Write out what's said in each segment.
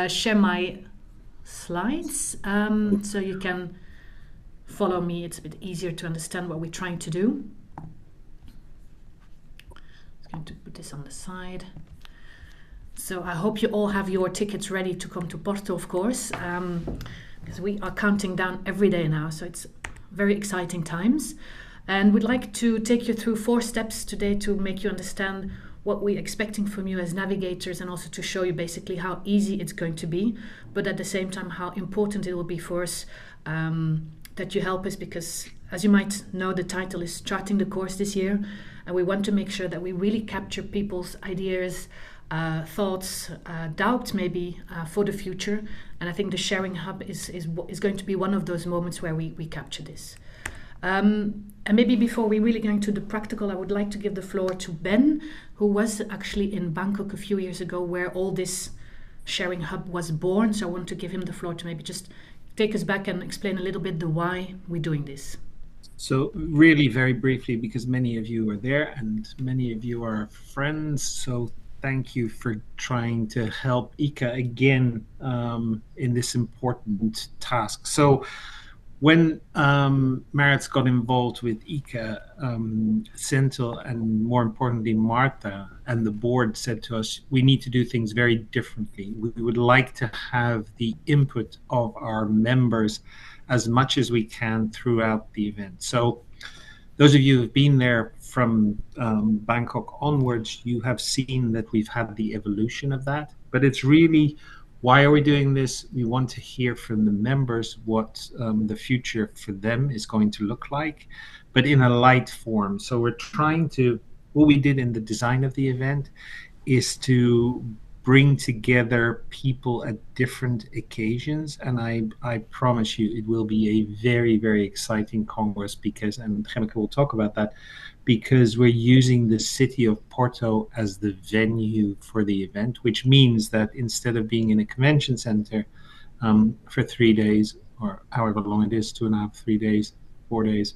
share my slides so you can follow me. It's a bit easier to understand what we're trying to do. I'm going to put this on the side. So I hope you all have your tickets ready to come to Porto, of course, because we are counting down every day now. So it's very exciting times. And we'd like to take you through 4 steps today to make you understand what we're expecting from you as navigators, and also to show you basically how easy it's going to be, but at the same time how important it will be for us that you help us, because as you might know, the title is Charting the Course this year, and we want to make sure that we really capture people's ideas, thoughts, doubts maybe for the future. And I think the Sharing Hub is going to be one of those moments where we capture this. And maybe before we really go into the practical, I would like to give the floor to Ben, who was actually in Bangkok a few years ago where all this Sharing Hub was born. So I want to give him the floor to maybe just take us back and explain a little bit the why we're doing this. So really very briefly, because many of you are there and many of you are friends, so thank you for trying to help ICA again in this important task. So when Maritz got involved with ICA, Sentil, and more importantly, Marta and the board said to us, we need to do things very differently. We would like to have the input of our members as much as we can throughout the event. So those of you who've been there from Bangkok onwards, you have seen that we've had the evolution of that. But it's really, why are we doing this? We want to hear from the members what the future for them is going to look like, but in a light form. So we're trying to, what we did in the design of the event is to bring together people at different occasions, and I promise you it will be a very, very exciting Congress, because, and Gemmeke will talk about that, because we're using the city of Porto as the venue for the event, which means that instead of being in a convention center for 3 days, or however long it is, 2.5, 3 days, 4 days,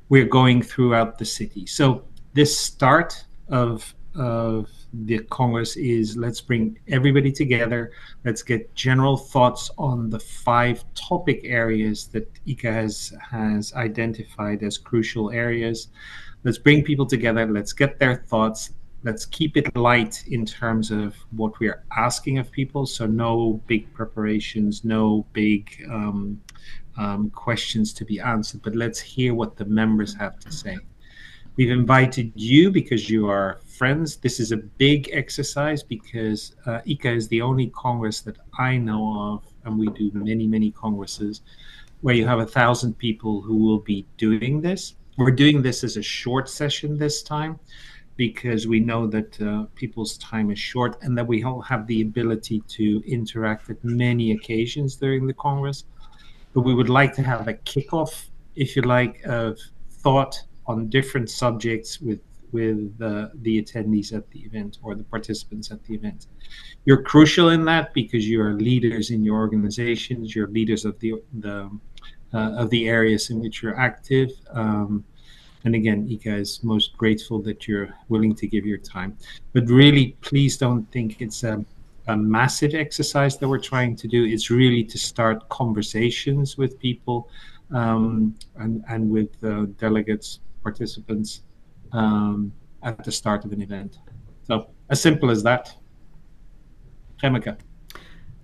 we're going throughout the city. So this start of the Congress is, let's bring everybody together. Let's get general thoughts on the 5 topic areas that ICA has identified as crucial areas. Let's bring people together. Let's get their thoughts. Let's keep it light in terms of what we're asking of people. So no big preparations, no big questions to be answered, but let's hear what the members have to say. We've invited you because you are friends. This is a big exercise because ICA is the only Congress that I know of, and we do many, many Congresses, where you have 1,000 people who will be doing this. We're doing this as a short session this time because we know that people's time is short, and that we all have the ability to interact at many occasions during the Congress. But we would like to have a kickoff, if you like, of thought on different subjects with the attendees at the event, or the participants at the event. You're crucial in that because you are leaders in your organizations, you're leaders of the areas in which you're active. And again, ICA is most grateful that you're willing to give your time. But really, please don't think it's a massive exercise that we're trying to do. It's really to start conversations with people and with delegates, participants at the start of an event. So as simple as that. Gemmeke.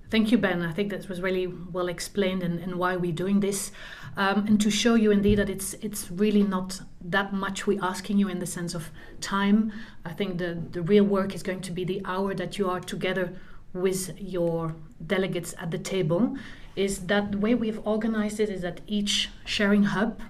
Thank you, Ben. I think that was really well explained, and why we're doing this, and to show you indeed that it's really not that much we're asking you in the sense of time. I think the real work is going to be the hour that you are together with your delegates at the table. Is that the way we've organized it is that each sharing hub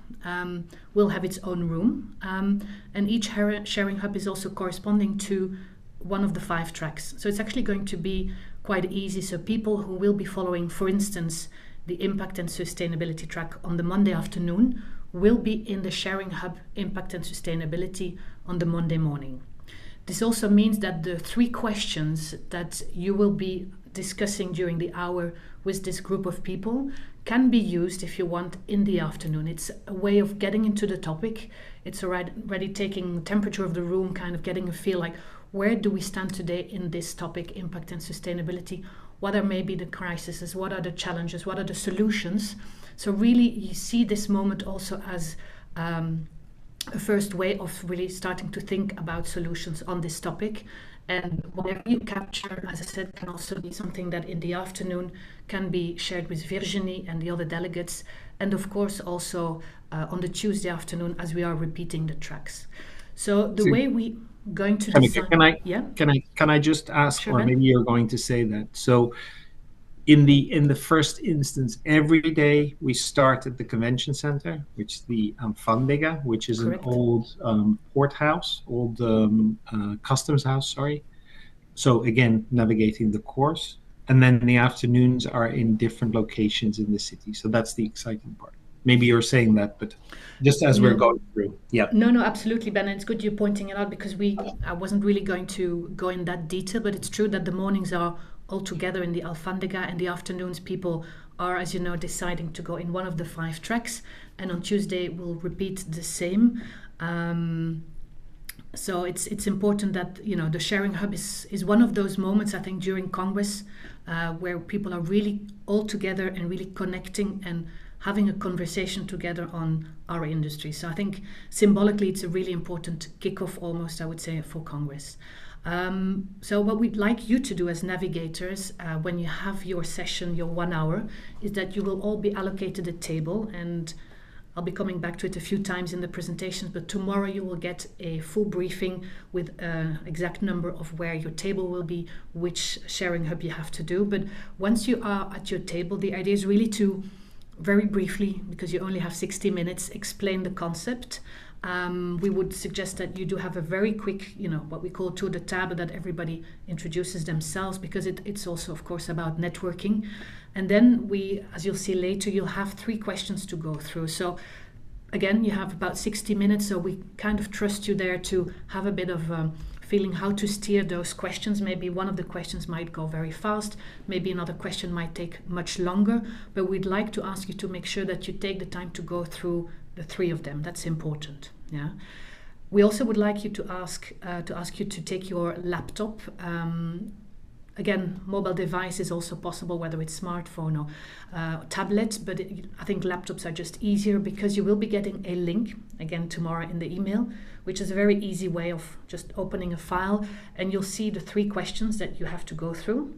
will have its own room, and each sharing hub is also corresponding to one of the 5 tracks. So it's actually going to be quite easy. So people who will be following, for instance, the impact and sustainability track on the Monday afternoon will be in the sharing hub impact and sustainability on the Monday morning. This also means that the 3 questions that you will be discussing during the hour with this group of people can be used, if you want, in the afternoon. It's a way of getting into the topic. It's already taking the temperature of the room, kind of getting a feel like, where do we stand today in this topic, impact and sustainability? What are maybe the crises? What are the challenges? What are the solutions? So really you see this moment also as a first way of really starting to think about solutions on this topic. And whatever you capture, as I said, can also be something that in the afternoon can be shared with Virginie and the other delegates. And of course also on the Tuesday afternoon as we are repeating the tracks. So the way we going to design... Can I just ask, sure, or maybe you're going to say that. So in the first instance, every day we start at the convention center, which is the Alfandega, which is Correct. an old port house, old customs house, sorry. So again, navigating the course. And then the afternoons are in different locations in the city. So that's the exciting part. Maybe you're saying that, but just as we're going through. Yeah. No, absolutely, Ben. It's good you're pointing it out because I wasn't really going to go in that detail, but it's true that the mornings are all together in the Alfandega, and the afternoons people are, as you know, deciding to go in one of the 5 tracks, and on Tuesday we'll repeat the same. So it's important that, you know, the sharing hub is one of those moments, I think, during Congress where people are really all together and really connecting and having a conversation together on our industry. So I think symbolically it's a really important kickoff almost, I would say, for Congress. So what we'd like you to do as navigators when you have your session, your 1 hour, is that you will all be allocated a table, and I'll be coming back to it a few times in the presentations, but tomorrow you will get a full briefing with an exact number of where your table will be, which sharing hub you have to do. But once you are at your table, the idea is really to very briefly, because you only have 60 minutes, explain the concept. We would suggest that you do have a very quick, you know, what we call tour de table, that everybody introduces themselves, because it's also, of course, about networking. And then as you'll see later, you'll have 3 questions to go through. So again, you have about 60 minutes, so we kind of trust you there to have a bit of feeling how to steer those questions. Maybe one of the questions might go very fast, maybe another question might take much longer, but we'd like to ask you to make sure that you take the time to go through the 3 of them. That's important. Yeah. We also would like you to ask you to take your laptop. Again, mobile device is also possible, whether it's smartphone or tablet, but I think laptops are just easier, because you will be getting a link again tomorrow in the email, which is a very easy way of just opening a file, and you'll see the 3 questions that you have to go through.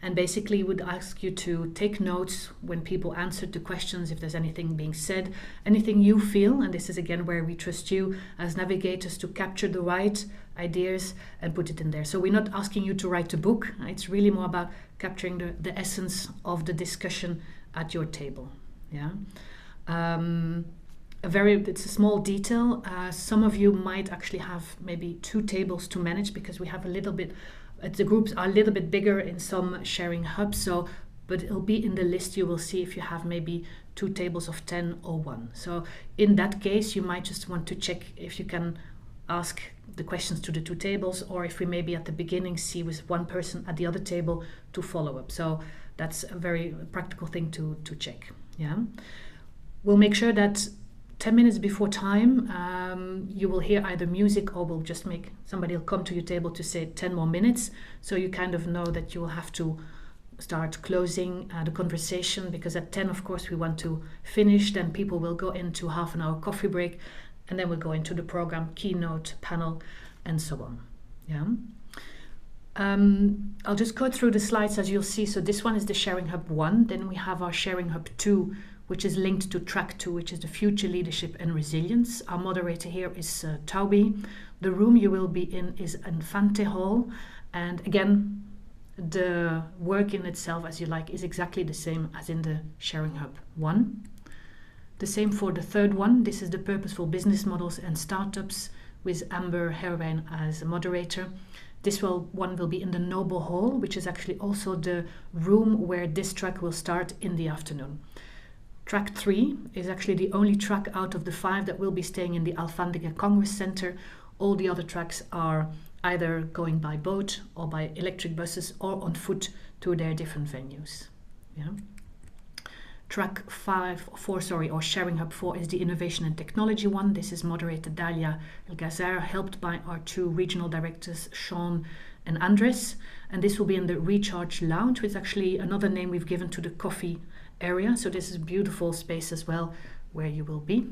And basically would ask you to take notes when people answered the questions, if there's anything being said, anything you feel, and this is again where we trust you as navigators to capture the right ideas and put it in there. So we're not asking you to write a book, it's really more about capturing the essence of the discussion at your table. Yeah. It's a small detail. Some of you might actually have maybe 2 tables to manage, because we have a little bit, the groups are a little bit bigger in some sharing hubs, but it'll be in the list. You will see if you have maybe 2 tables of 10 or 1. So in that case, you might just want to check if you can ask the questions to the 2 tables, or if we maybe at the beginning see with 1 person at the other table to follow up. So that's a very practical thing to check. Yeah, we'll make sure that 10 minutes before time, you will hear either music, or we'll just somebody will come to your table to say 10 more minutes. So you kind of know that you will have to start closing the conversation, because at 10, of course, we want to finish. Then people will go into half an hour coffee break, and then we'll go into the program, keynote, panel, and so on. Yeah. I'll just go through the slides as you'll see. So this one is the Sharing Hub 1. Then we have our Sharing Hub 2, which is linked to track 2, which is the future leadership and resilience. Our moderator here is Taubi. The room you will be in is Infante Hall. And again, the work in itself, as you like, is exactly the same as in the Sharing Hub 1. The same for the third one. This is the purposeful business models and startups, with Amber Herwijn as a moderator. This one will be in the Noble Hall, which is actually also the room where this track will start in the afternoon. Track 3 is actually the only track out of the 5 that will be staying in the Alfandega Congress Center. All the other tracks are either going by boat or by electric buses or on foot to their different venues. Yeah. Track 4, or Sharing Hub 4 is the Innovation and Technology one. This is moderator Dalia El-Ghazar, helped by our 2 regional directors, Sean and Andres. And this will be in the Recharge Lounge, which is actually another name we've given to the coffee area. So this is a beautiful space as well where you will be.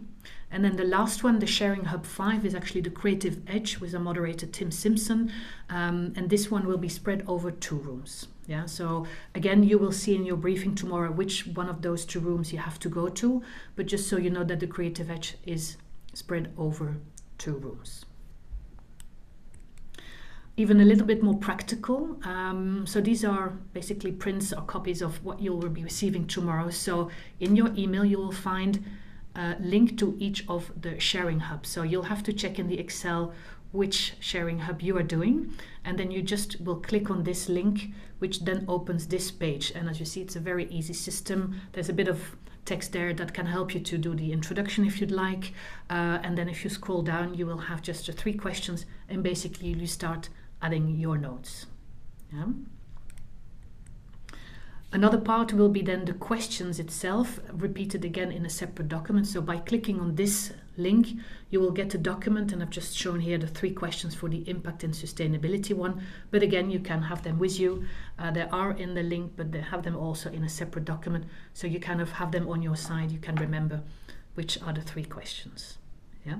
And then the last one, the Sharing Hub 5, is actually the Creative Edge with a moderator, Tim Simpson. And this one will be spread over 2 rooms. Yeah, so again, you will see in your briefing tomorrow which one of those 2 rooms you have to go to, but just so you know that the Creative Edge is spread over 2 rooms. Even a little bit more practical. So these are basically prints or copies of what you will be receiving tomorrow. So in your email, you will find a link to each of the sharing hubs. So you'll have to check in the Excel which sharing hub you are doing, and then you just will click on this link, which then opens this page. And as you see, it's a very easy system. There's a bit of text there that can help you to do the introduction if you'd like, and then if you scroll down, you will have just 3 questions, and basically you start adding your notes. Yeah. Another part will be then the questions itself, repeated again in a separate document. So by clicking on this link, you will get a document, and I've just shown here the 3 questions for the impact and sustainability one. But again, you can have them with you. They are in the link, but they have them also in a separate document. So you kind of have them on your side. You can remember which are the 3 questions. Yeah.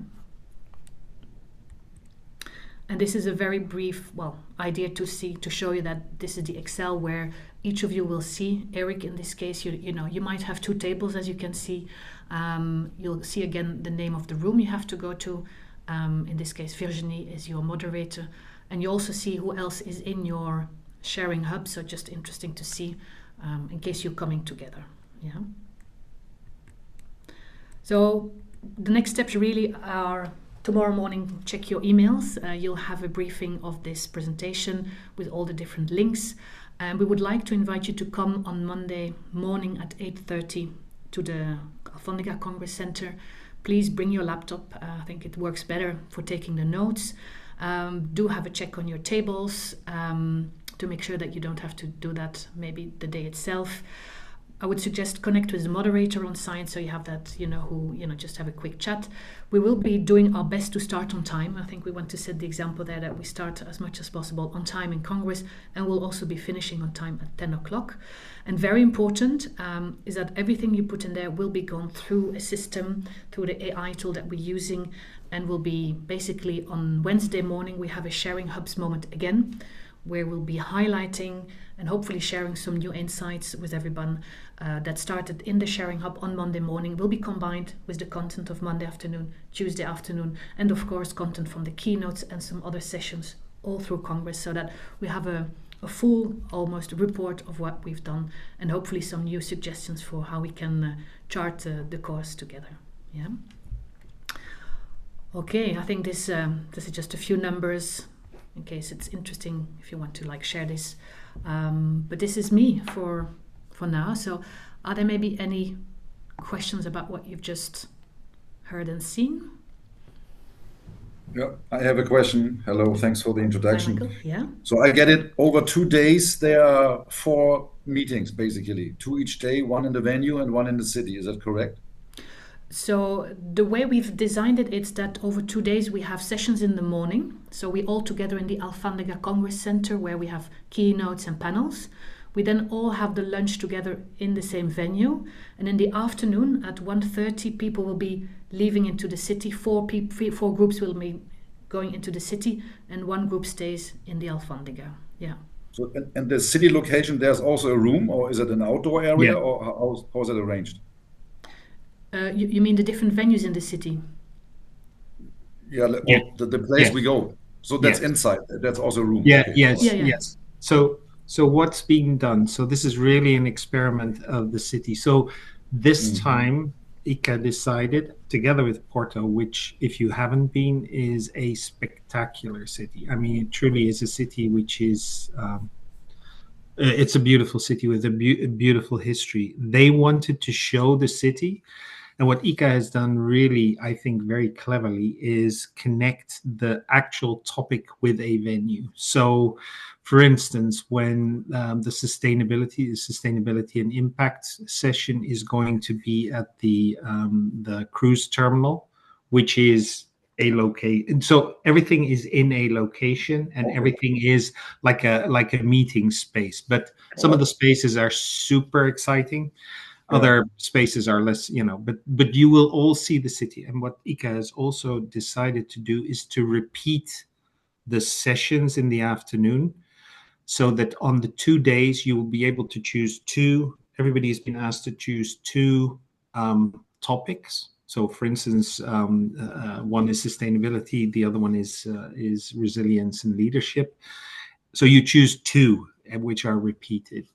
And this is a very brief, idea to show you that this is the Excel where each of you will see. Eric, in this case, you might have 2 tables, as you can see. You'll see again the name of the room you have to go to. In this case, Virginie is your moderator. And you also see who else is in your sharing hub. So just interesting to see in case you're coming together. Yeah. So the next steps really are: tomorrow morning, check your emails. You'll have a briefing of this presentation with all the different links. And we would like to invite you to come on Monday morning at 8:30 to the Alfondega Congress Center. Please bring your laptop. I think it works better for taking the notes. Do have a check on your tables to make sure that you don't have to do that maybe the day itself. I would suggest connect with the moderator on site, so you have that, just have a quick chat. We will be doing our best to start on time. I think we want to set the example there that we start as much as possible on time in Congress, and we'll also be finishing on time at 10 o'clock. And very important is that everything you put in there will be gone through a system, through the AI tool that we're using, and will be basically on Wednesday morning, we have a Sharing Hubs moment again, where we'll be highlighting and hopefully sharing some new insights with everyone that started in the Sharing Hub on Monday morning. Will be combined with the content of Monday afternoon, Tuesday afternoon, and of course content from the keynotes and some other sessions all through Congress, so that we have a full almost report of what we've done, and hopefully some new suggestions for how we can chart the course together. Yeah. Okay, I think this is just a few numbers in case it's interesting if you want to share this. But this is me for now. So are there maybe any questions about what you've just heard and seen? Yeah, I have a question. Hello, thanks for the introduction. Hi, Michael. Yeah. So I get it, over 2 days, there are 4 meetings, basically. 2 each day, 1 in the venue and 1 in the city. Is that correct? So the way we've designed it, it's that over 2 days we have sessions in the morning. So we all together in the Alfondega Congress Center, where we have keynotes and panels. We then all have the lunch together in the same venue. And in the afternoon at 1:30, people will be leaving into the city. 4 groups will be going into the city, and 1 group stays in the Alfondega. Yeah. So, and the city location, there's also a room, or is it an outdoor area, Yeah. or how is it arranged? You mean the different venues in the city? Yeah, Yeah. the place Yeah. we go. So that's Yes. inside. That's also a room. Yeah, Okay. yes, Yeah, yeah. yes. So what's being done? So this is really an experiment of the city. So this time, ICA decided, together with Porto, which, if you haven't been, is a spectacular city. I mean, it truly is a city which is, it's a beautiful city with a beautiful history. They wanted to show the city And what Ika has done really, I think, very cleverly is connect the actual topic with a venue. So, for instance, when the sustainability and impact session is going to be at the cruise terminal, which is a location. So everything is in a location, and everything is like a meeting space. But some of the spaces are super exciting. Other spaces are less, but you will all see the city. And what Ika has also decided to do is to repeat the sessions in the afternoon, so that on the 2 days you will be able to choose two. Everybody has been asked to choose two topics. So, for instance, one is sustainability, the other one is resilience and leadership. So you choose two, which are repeated.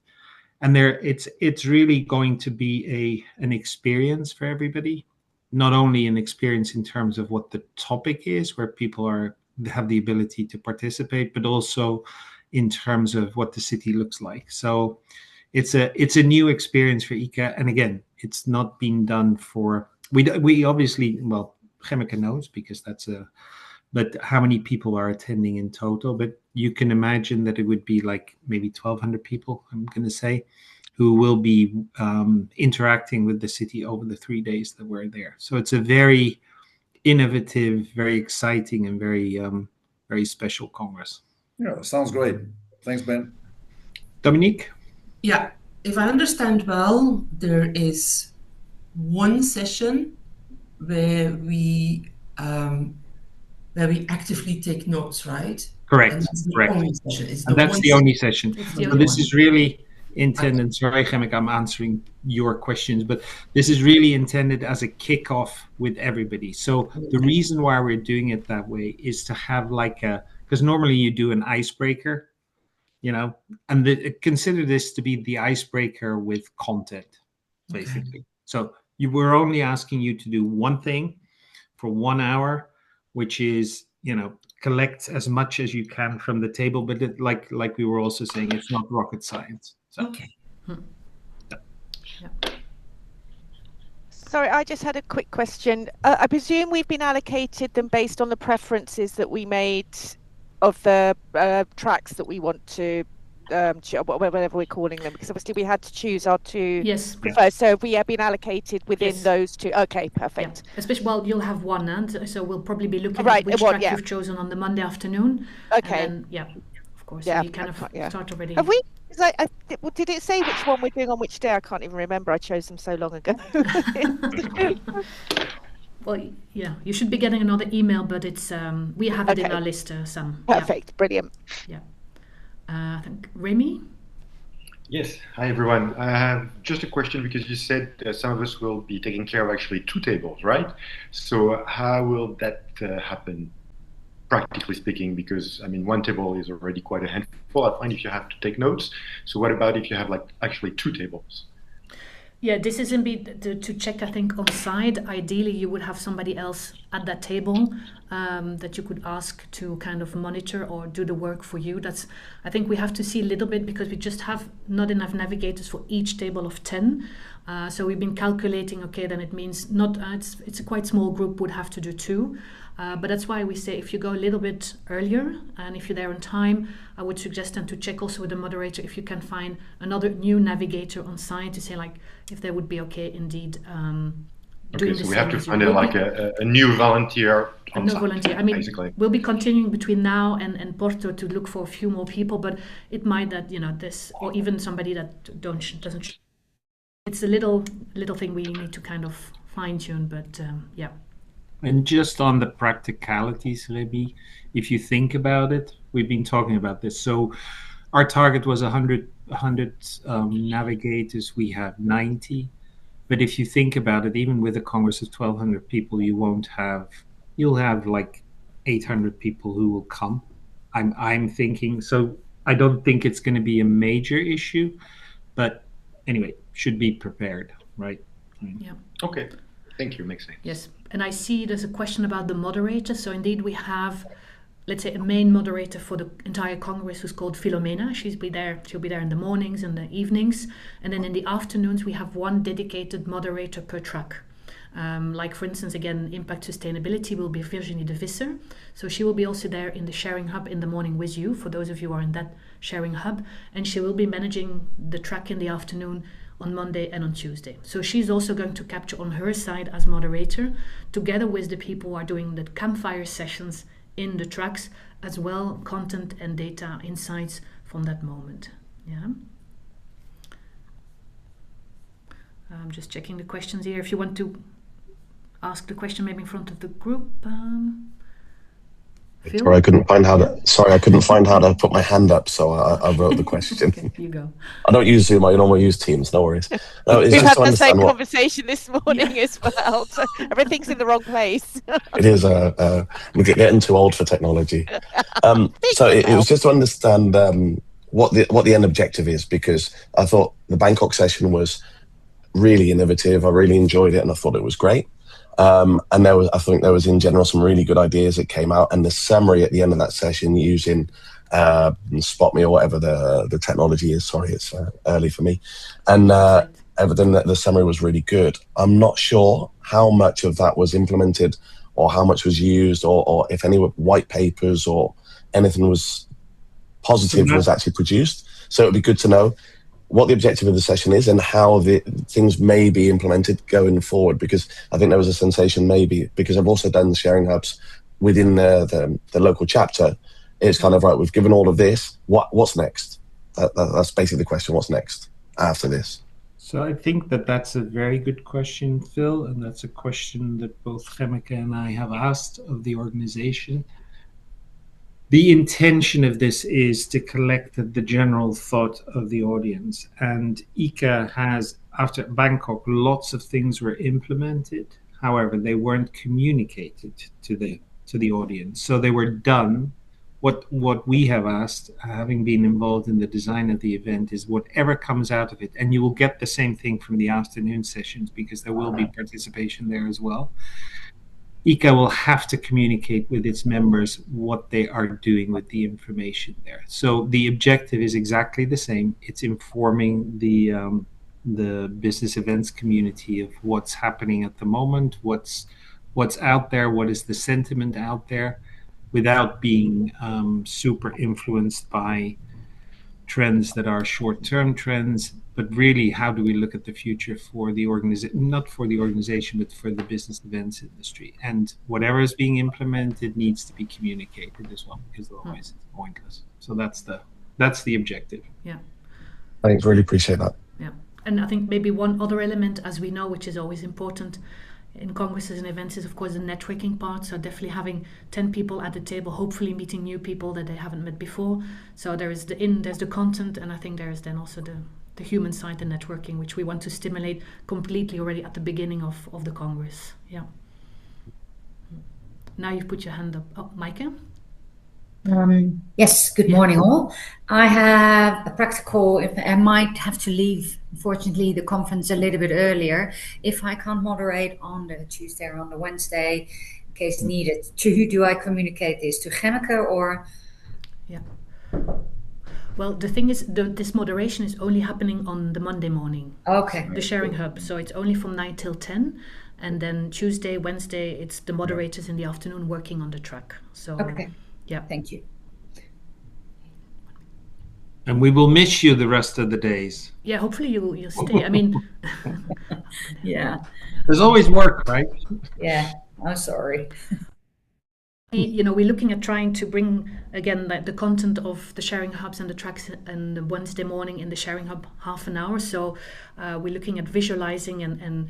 And it's really going to be an experience for everybody. Not only an experience in terms of what the topic is, where people have the ability to participate, but also in terms of what the city looks like. So it's a new experience for Ika. And again, it's not been done for, we obviously, well, Gemmeke knows, because but how many people are attending in total? But you can imagine that it would be like maybe 1,200 people, I'm going to say, who will be interacting with the city over the 3 days that we're there. So it's a very innovative, very exciting, and very very special Congress. Yeah, sounds great. Thanks, Ben. Dominique? Yeah, if I understand well, there is one session where we actively take notes, right? Correct. And that's the Correct. only session. And that's the only session. So this is really intended. Sorry, Gemmeke, I'm answering your questions, but this is really intended as a kickoff with everybody. So the reason why we're doing it that way is to have because normally you do an icebreaker, and consider this to be the icebreaker with content, basically. Okay. So we're only asking you to do one thing for 1 hour, which is, collect as much as you can from the table. But like we were also saying, it's not rocket science. So. Okay. Yeah. Sorry, I just had a quick question. I presume we've been allocated them based on the preferences that we made of the tracks that we want to, whatever we're calling them, because obviously we had to choose our two preferred. So we have been allocated within those two. Okay, perfect. Yeah. Especially, you'll have one, and so we'll probably be looking at which track you've chosen on the Monday afternoon. Okay. And then, of course, so you kind of start already. Have we? Did it say which one we're doing on which day? I can't even remember. I chose them so long ago. Well, yeah, you should be getting another email, but it's we have it in our list, Sam. Perfect, brilliant. Yeah. I think Remy? Yes, hi everyone. I have just a question, because you said some of us will be taking care of actually two tables, right? So how will that happen, practically speaking? Because, one table is already quite a handful, I find, if you have to take notes. So what about if you have actually two tables? Yeah, this is indeed to check, I think, on site. Ideally, you would have somebody else at that table that you could ask to kind of monitor or do the work for you. I think we have to see a little bit, because we just have not enough navigators for each table of 10. So we've been calculating, then it means it's a quite small group would have to do two. But that's why we say if you go a little bit earlier and if you're there on time, I would suggest them to check also with the moderator if you can find another new navigator on site to say if they would be indeed doing so we have to find a new volunteer on site. Volunteer. Basically. We'll be continuing between now and Porto to look for a few more people, but it might that this, or even somebody that doesn't. It's a little thing we need to kind of fine tune, but yeah. And just on the practicalities, Remy, if you think about it, we've been talking about this. So our target was 100 navigators. We have 90. But if you think about it, even with a Congress of 1,200 people, you'll have like 800 people who will come. I'm thinking. So I don't think it's going to be a major issue. But anyway, should be prepared, right? Yeah. Okay. Thank you. Makes sense. Yes. And I see there's a question about the moderator. So indeed we have, let's say, a main moderator for the entire Congress who's called Filomena. She'll be there in the mornings and the evenings. And then in the afternoons, we have one dedicated moderator per track. Like for instance, again, impact sustainability will be Virginie de Visser. So she will be also there in the sharing hub in the morning with you, for those of you who are in that sharing hub. And she will be managing the track in the afternoon on Monday and on Tuesday. So she's also going to capture on her side as moderator, together with the people who are doing the campfire sessions in the tracks, as well content and data insights from that moment. Yeah. I'm just checking the questions here. If you want to ask the question maybe in front of the group. Phil? Sorry, I couldn't find how to put my hand up, so I wrote the question. Okay, you go. I don't use Zoom, I normally use Teams, no worries. No, it's We've just had to the same understand what conversation this morning as well. So everything's in the wrong place. it is. We're getting too old for technology. So it was just to understand what the end objective is, because I thought the Bangkok session was really innovative. I really enjoyed it, and I thought it was great. And I think there was in general some really good ideas that came out, and the summary at the end of that session using Spot Me or whatever the technology is. Sorry, it's early for me, and everything that the summary was really good. I'm not sure how much of that was implemented, or how much was used, or if any white papers or anything was positive was actually produced. So it would be good to know what the objective of the session is and how the things may be implemented going forward, because I think there was a sensation maybe, because I've also done sharing hubs within the local chapter, it's kind of right, we've given all of this, what's next? That's basically the question, what's next after this? So I think that's a very good question, Phil, and that's a question that both Gemmeke and I have asked of the organization. The intention of this is to collect the general thought of the audience, and ICA has, after Bangkok, lots of things were implemented. However, they weren't communicated to the audience, so they were done. What we have asked, having been involved in the design of the event, is whatever comes out of it, and you will get the same thing from the afternoon sessions, because there will be participation there as well. ICA will have to communicate with its members what they are doing with the information there. So the objective is exactly the same. It's informing the business events community of what's happening at the moment, what's out there, what is the sentiment out there, without being super influenced by trends that are short-term trends, but really how do we look at the future for the organization, not for the organization, but for the business events industry. And whatever is being implemented needs to be communicated as well, because otherwise it's pointless. So that's the objective. Yeah. Thanks, really appreciate that. Yeah. And I think maybe one other element, as we know, which is always important in congresses and events, is of course the networking part. So definitely having 10 people at the table, hopefully meeting new people that they haven't met before. So there's the content, and I think there's then also the human side, the networking, which we want to stimulate completely already at the beginning of the Congress. Yeah. Now you've put your hand up. Oh, Maaike? Yes, good morning all. I have a practical, I might have to leave, unfortunately, the conference a little bit earlier. If I can't moderate on the Tuesday or on the Wednesday, in case needed, to who do I communicate this? To Gemmeke or? Yeah. Well, the thing is, this moderation is only happening on the Monday morning. Okay. The sharing hub. So it's only from 9 till 10. And then Tuesday, Wednesday, it's the moderators in the afternoon working on the track. So, okay. Yeah. Thank you. And we will miss you the rest of the days. Yeah, hopefully you'll stay. I mean, yeah. There's always work, right? Yeah, I'm sorry. We're looking at trying to bring, again, like the content of the sharing hubs and the tracks and the Wednesday morning in the sharing hub, half an hour. So we're looking at visualizing and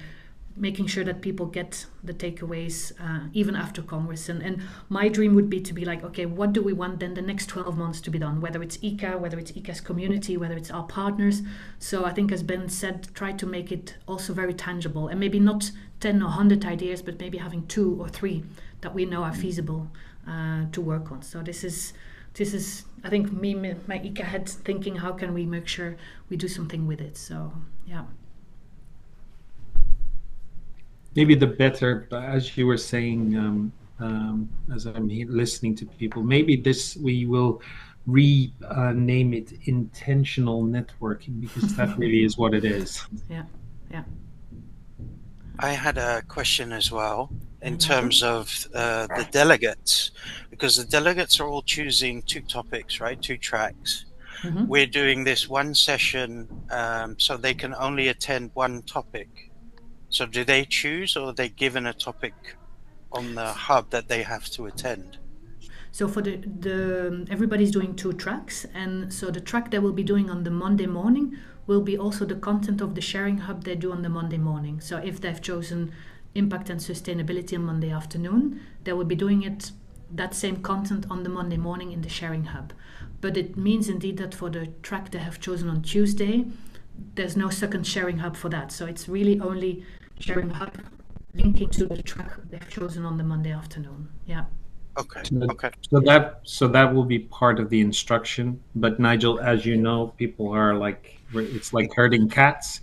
making sure that people get the takeaways even after Congress. And my dream would be to be like, okay, what do we want then the next 12 months to be done? Whether it's ICA, whether it's ICA's community, whether it's our partners. So I think, as Ben said, try to make it also very tangible, and maybe not 10 or 100 ideas, but maybe having 2 or 3 that we know are feasible to work on. So this is I think my ICA head thinking, how can we make sure we do something with it? So yeah. Maybe the better, as you were saying, as I'm listening to people, maybe we will rename it intentional networking, because that really is what it is. Yeah, yeah. I had a question as well in terms of the delegates, because the delegates are all choosing 2 topics, right? 2 tracks. Mhm. We're doing this one session, so they can only attend one topic. So do they choose, or are they given a topic on the hub that they have to attend? So for the everybody's doing 2 tracks, and so the track they will be doing on the Monday morning will be also the content of the sharing hub they do on the Monday morning. So if they've chosen impact and sustainability on Monday afternoon, they will be doing it that same content on the Monday morning in the sharing hub. But it means indeed that for the track they have chosen on Tuesday, there's no second sharing hub for that. So it's really only sharing hub linking to the track they've chosen on the Monday afternoon. Yeah. Okay. So that will be part of the instruction. But Nigel, as you know, people are like, it's like herding cats.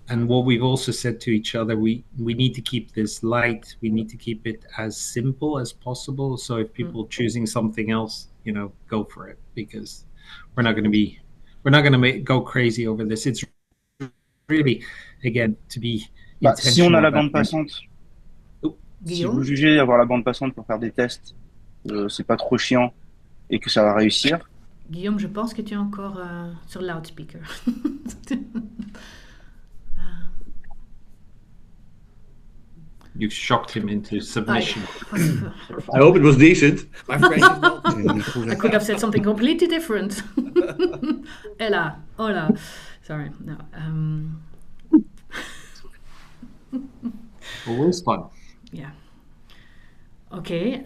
And what we've also said to each other, we need to keep this light. We need to keep it as simple as possible. So if people choosing something else, go for it, because we're not going to go crazy over this. It's really, again, to be intentional. Si on a la bande passante, si Guillaume? vous jugez avoir la bande passante pour faire des tests, c'est pas trop chiant et que ça va réussir. Guillaume, je pense que tu es encore sur loudspeaker. You've shocked him into submission. I hope it was decent. My French is not. I could have said something completely different. Ella, hola. Sorry, no. Always fun. Yeah. Okay.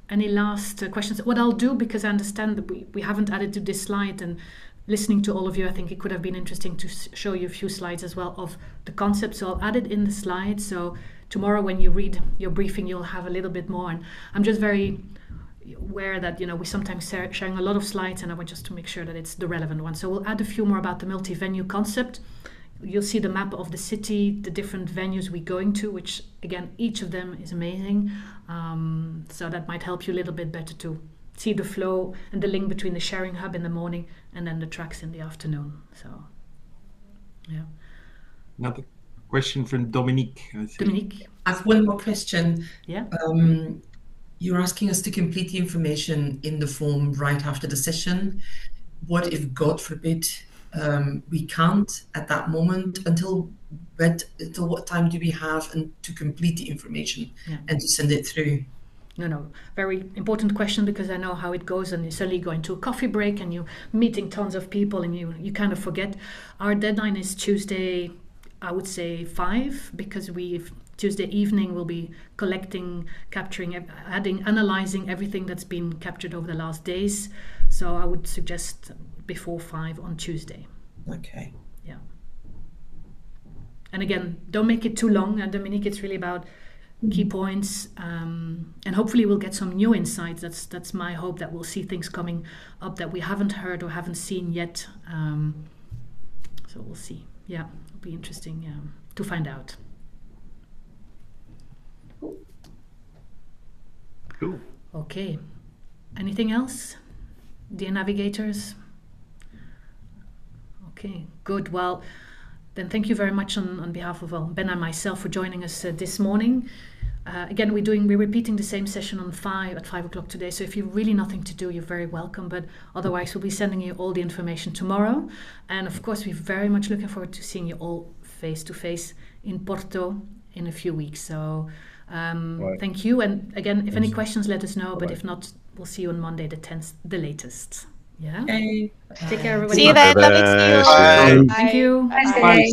Any last questions? What I'll do, because I understand that we haven't added to this slide, and listening to all of you, I think it could have been interesting to show you a few slides as well of the concept. So I'll add it in the slide. So tomorrow when you read your briefing, you'll have a little bit more. And I'm just very aware that, we sometimes sharing a lot of slides, and I want just to make sure that it's the relevant one. So we'll add a few more about the multi-venue concept. You'll see the map of the city, the different venues we're going to, which again, each of them is amazing. So that might help you a little bit better to see the flow and the link between the sharing hub in the morning and then the tracks in the afternoon. So, yeah. Another question from Dominique. Dominique? I have one more question. Yeah. You're asking us to complete the information in the form right after the session. What if, God forbid, we can't at that moment? Until what time do we have to complete the information and to send it through? No, very important question, because I know how it goes, and you suddenly go into a coffee break and you're meeting tons of people and you kind of forget. Our deadline is Tuesday, I would say 5, because Tuesday evening we'll be collecting, capturing, analyzing everything that's been captured over the last days. So I would suggest before 5 on Tuesday. Okay. Yeah. And again, don't make it too long, Dominique. It's really about key points, and hopefully we'll get some new insights. That's my hope, that we'll see things coming up that we haven't heard or haven't seen yet. So we'll see. Yeah, it'll be interesting to find out. Cool. Okay. Anything else, dear navigators? Okay, good. Well, then thank you very much on behalf of Ben and myself for joining us this morning. Again, we're repeating the same session at 5 o'clock today. So if you've really nothing to do, you're very welcome. But otherwise, we'll be sending you all the information tomorrow. And of course, we're very much looking forward to seeing you all face to face in Porto in a few weeks. So thank you. And again, if any questions, let us know. But if not, we'll see you on Monday, the 10th, the latest. Yeah. Okay. Take care, everybody. See you then. Love you. Thank you. Bye.